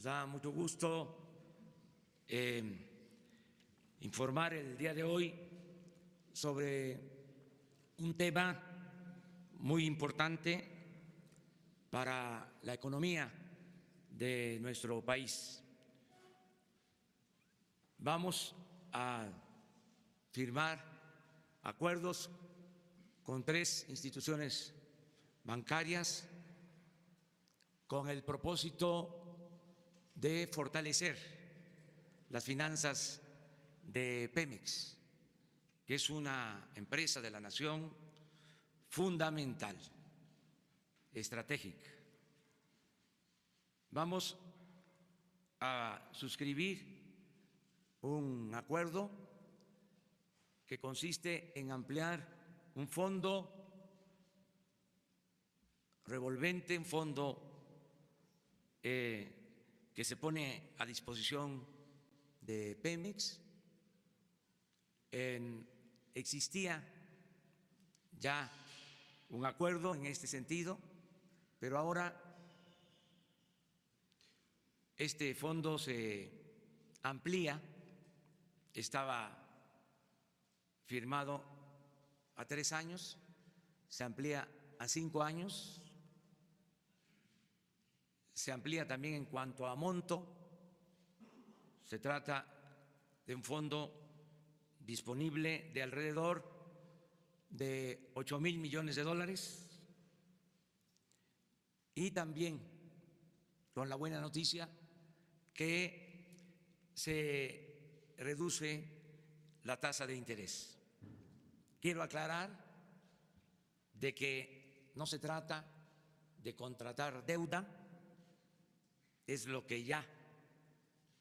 da mucho gusto informar el día de hoy sobre un tema muy importante para la economía de nuestro país. Vamos a firmar acuerdos con 3 instituciones bancarias con el propósito de fortalecer las finanzas de Pemex, que es una empresa de la nación fundamental, estratégica. Vamos a suscribir un acuerdo que consiste en ampliar un fondo revolvente, un fondo que se pone a disposición de Pemex. Existía ya un acuerdo en este sentido, pero ahora este fondo se amplía. Estaba firmado a 3 años, se amplía a 5 años, se amplía también en cuanto a monto. Se trata de un fondo disponible de alrededor de 8,000 millones de dólares, y también con la buena noticia que se reduce la tasa de interés. Quiero aclarar de que no se trata de contratar deuda, es lo que ya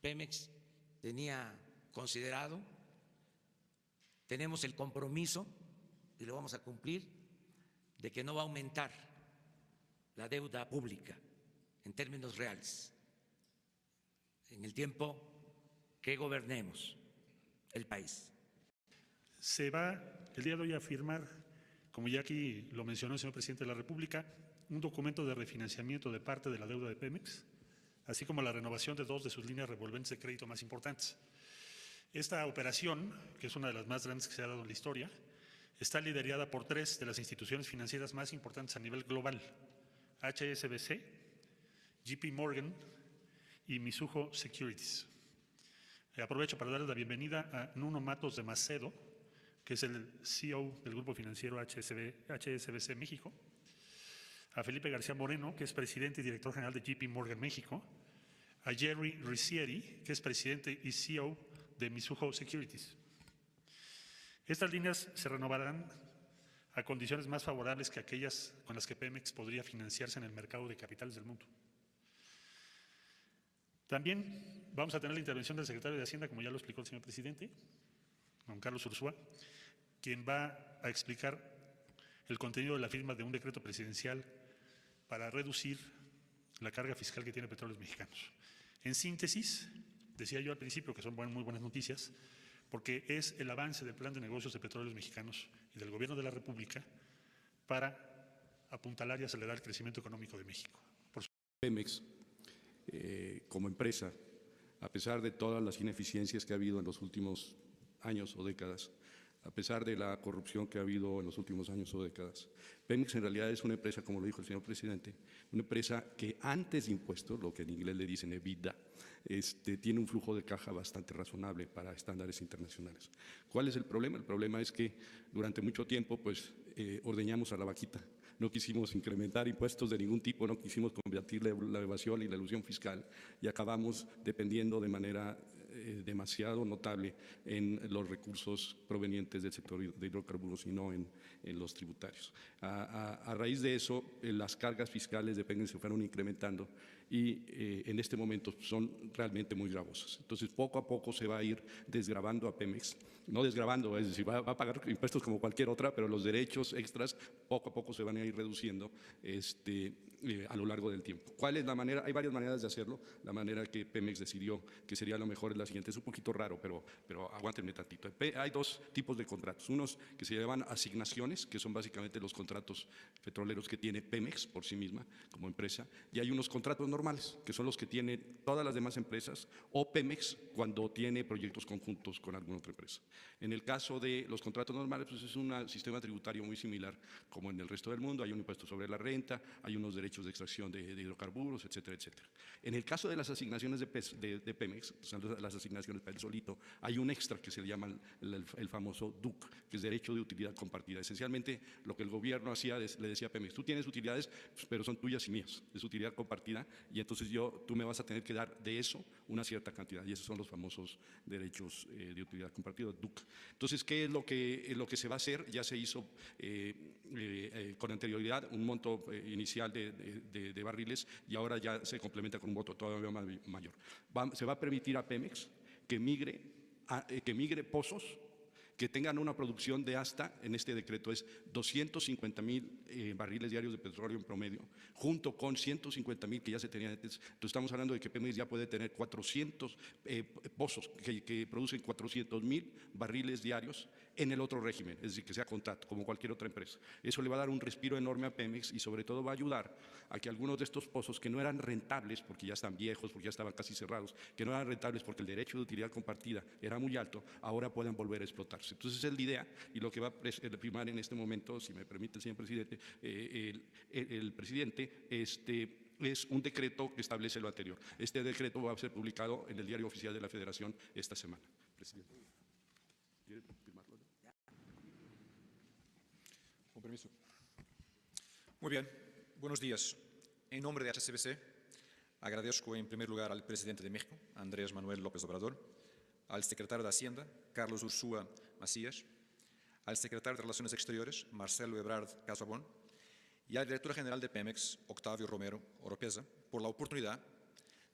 Pemex tenía considerado. Tenemos el compromiso, y lo vamos a cumplir, de que no va a aumentar la deuda pública en términos reales en el tiempo que gobernemos el país. Se va el día de hoy a firmar, como ya aquí lo mencionó el señor presidente de la República, un documento de refinanciamiento de parte de la deuda de Pemex, así como la renovación de 2 de sus líneas revolventes de crédito más importantes. Esta operación, que es una de las más grandes que se ha dado en la historia, está liderada por 3 de las instituciones financieras más importantes a nivel global: HSBC, JP Morgan y Mizuho Securities. Aprovecho para darles la bienvenida a Nuno Matos de Macedo, que es el CEO del grupo financiero HSBC México, a Felipe García Moreno, que es presidente y director general de JP Morgan México, a Jerry Ricieri, que es presidente y CEO de Mizuho Securities. Estas líneas se renovarán a condiciones más favorables que aquellas con las que Pemex podría financiarse en el mercado de capitales del mundo. También vamos a tener la intervención del secretario de Hacienda, como ya lo explicó el señor presidente, don Carlos Ursúa, quien va a explicar el contenido de la firma de un decreto presidencial para reducir la carga fiscal que tiene Petróleos Mexicanos. En síntesis, decía yo al principio que son muy buenas noticias, porque es el avance del plan de negocios de Petróleos Mexicanos y del Gobierno de la República para apuntalar y acelerar el crecimiento económico de México. Pemex, como empresa, a pesar de todas las ineficiencias que ha habido en los últimos años o décadas, a pesar de la corrupción que ha habido en los últimos años o décadas, Pemex en realidad es una empresa, como lo dijo el señor presidente, una empresa que antes de impuestos, lo que en inglés le dicen EBITDA, tiene un flujo de caja bastante razonable para estándares internacionales. ¿Cuál es el problema? El problema es que durante mucho tiempo ordeñamos a la vaquita. No quisimos incrementar impuestos de ningún tipo, no quisimos combatir la evasión y la elusión fiscal, y acabamos dependiendo de manera demasiado notable en los recursos provenientes del sector de hidrocarburos y no en los tributarios. A raíz de eso, las cargas fiscales de Pemex se fueron incrementando y en este momento son realmente muy gravosas. Entonces, poco a poco se va a ir desgravando a Pemex, no desgravando, es decir, va a pagar impuestos como cualquier otra, pero los derechos extras poco a poco se van a ir reduciendo a lo largo del tiempo. ¿Cuál es la manera? Hay varias maneras de hacerlo. La manera que Pemex decidió que sería lo mejor es la siguiente. Es un poquito raro, pero aguántenme tantito. Hay dos tipos de contratos. Unos que se llaman asignaciones, que son básicamente los contratos petroleros que tiene Pemex por sí misma como empresa, y hay unos contratos normales, que son los que tienen todas las demás empresas o Pemex cuando tiene proyectos conjuntos con alguna otra empresa. En el caso de los contratos normales, pues es un sistema tributario muy similar como en el resto del mundo. Hay un impuesto sobre la renta, hay unos derechos de extracción de hidrocarburos, etcétera, etcétera. En el caso de las asignaciones de Pemex, son las asignaciones para el solito, hay un extra que se le llama el famoso DUC, que es derecho de utilidad compartida. Esencialmente, lo que el gobierno hacía, le decía a Pemex, tú tienes utilidades, pero son tuyas y mías, es utilidad compartida, y entonces tú me vas a tener que dar de eso una cierta cantidad, y esos son los famosos derechos de utilidad compartida, DUC. Entonces, ¿qué es lo que se va a hacer? Ya se hizo con anterioridad un monto inicial de barriles y ahora ya se complementa con un monto todavía mayor. Se va a permitir a Pemex que migre pozos que tengan una producción de hasta, en este decreto es 250,000 barriles diarios de petróleo en promedio, junto con 150,000 que ya se tenían antes. Entonces estamos hablando de que Pemex ya puede tener 400 pozos que producen 400,000 barriles diarios en el otro régimen, es decir, que sea contrato, como cualquier otra empresa. Eso le va a dar un respiro enorme a Pemex y sobre todo va a ayudar a que algunos de estos pozos que no eran rentables, porque ya están viejos, porque ya estaban casi cerrados, que no eran rentables porque el derecho de utilidad compartida era muy alto, ahora puedan volver a explotarse. Entonces esa es la idea y lo que va a firmar en este momento, si me permite el señor presidente, el presidente, es un decreto que establece lo anterior. Este decreto va a ser publicado en el Diario Oficial de la Federación esta semana. Presidente. ¿Quiere firmarlo? Con permiso. Muy bien, buenos días. En nombre de HSBC, agradezco en primer lugar al presidente de México, Andrés Manuel López Obrador, al secretario de Hacienda, Carlos Ursúa Macías, al secretario de Relaciones Exteriores, Marcelo Ebrard Casabón, y al director general de Pemex, Octavio Romero Oropeza, por la oportunidad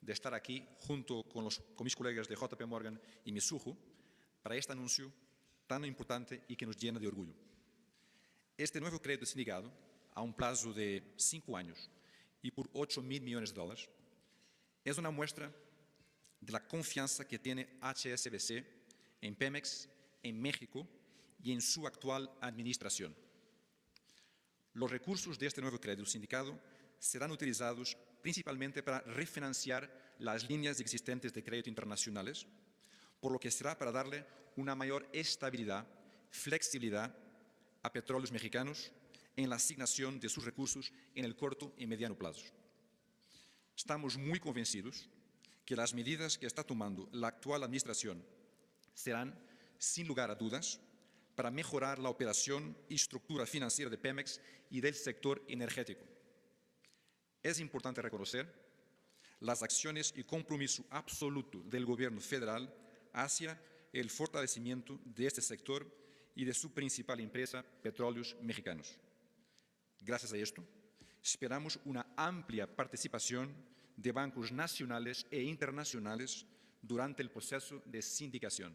de estar aquí junto con mis colegas de JP Morgan y Mizuho para este anuncio tan importante y que nos llena de orgullo. Este nuevo crédito sindicado, a un plazo de 5 años y por $8,000 millones, es una muestra de la confianza que tiene HSBC en Pemex, en México y en su actual administración. Los recursos de este nuevo crédito sindicado serán utilizados principalmente para refinanciar las líneas existentes de crédito internacionales, por lo que será para darle una mayor estabilidad, flexibilidad a Petróleos Mexicanos en la asignación de sus recursos en el corto y mediano plazo. Estamos muy convencidos que las medidas que está tomando la actual administración serán, sin lugar a dudas, para mejorar la operación y estructura financiera de Pemex y del sector energético. Es importante reconocer las acciones y compromiso absoluto del Gobierno federal hacia el fortalecimiento de este sector y de su principal empresa, Petróleos Mexicanos. Gracias a esto, esperamos una amplia participación de bancos nacionales e internacionales durante el proceso de sindicación.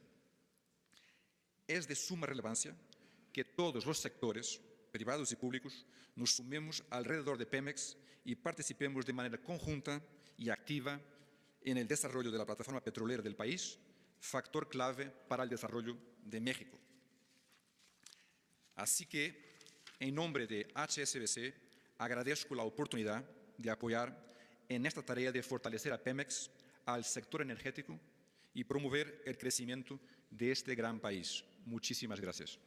Es de suma relevancia que todos los sectores, privados y públicos, nos sumemos alrededor de Pemex y participemos de manera conjunta y activa en el desarrollo de la plataforma petrolera del país, factor clave para el desarrollo de México. Así que, en nombre de HSBC, agradezco la oportunidad de apoyar en esta tarea de fortalecer a Pemex, al sector energético y promover el crecimiento de este gran país. Muchísimas gracias.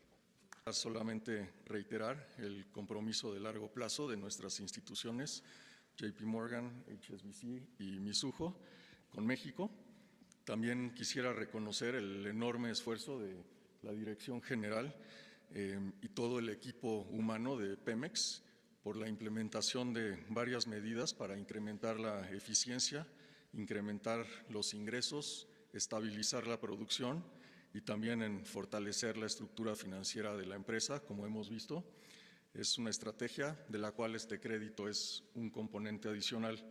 Solamente reiterar el compromiso de largo plazo de nuestras instituciones, JP Morgan, HSBC y Mizuho, con México. También quisiera reconocer el enorme esfuerzo de la Dirección General y todo el equipo humano de Pemex por la implementación de varias medidas para incrementar la eficiencia, incrementar los ingresos, estabilizar la producción y también en fortalecer la estructura financiera de la empresa, como hemos visto. Es una estrategia de la cual este crédito es un componente adicional.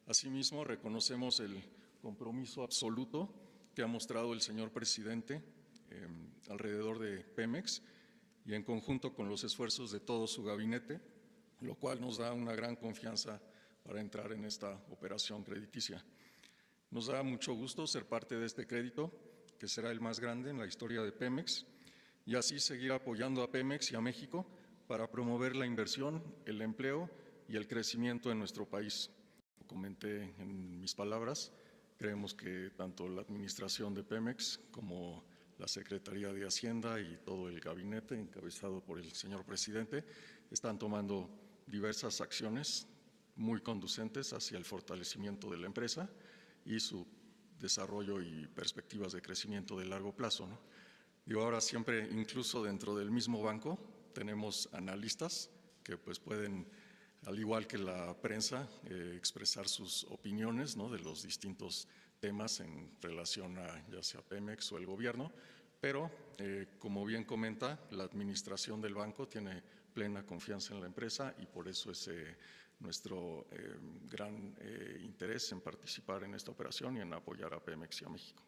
Asimismo, reconocemos el compromiso absoluto que ha mostrado el señor presidente alrededor de Pemex y en conjunto con los esfuerzos de todo su gabinete, lo cual nos da una gran confianza para entrar en esta operación crediticia. Nos da mucho gusto ser parte de este crédito, que será el más grande en la historia de Pemex, y así seguir apoyando a Pemex y a México para promover la inversión, el empleo y el crecimiento en nuestro país. Como comenté en mis palabras, creemos que tanto la administración de Pemex como la Secretaría de Hacienda y todo el gabinete encabezado por el señor presidente están tomando diversas acciones muy conducentes hacia el fortalecimiento de la empresa y su desarrollo y perspectivas de crecimiento de largo plazo, ¿no? Digo, ahora siempre, incluso dentro del mismo banco, tenemos analistas que pues pueden, al igual que la prensa, expresar sus opiniones, ¿no?, de los distintos temas en relación a ya sea Pemex o el gobierno, pero como bien comenta, la administración del banco tiene plena confianza en la empresa y por eso es nuestro gran interés en participar en esta operación y en apoyar a Pemex y a México.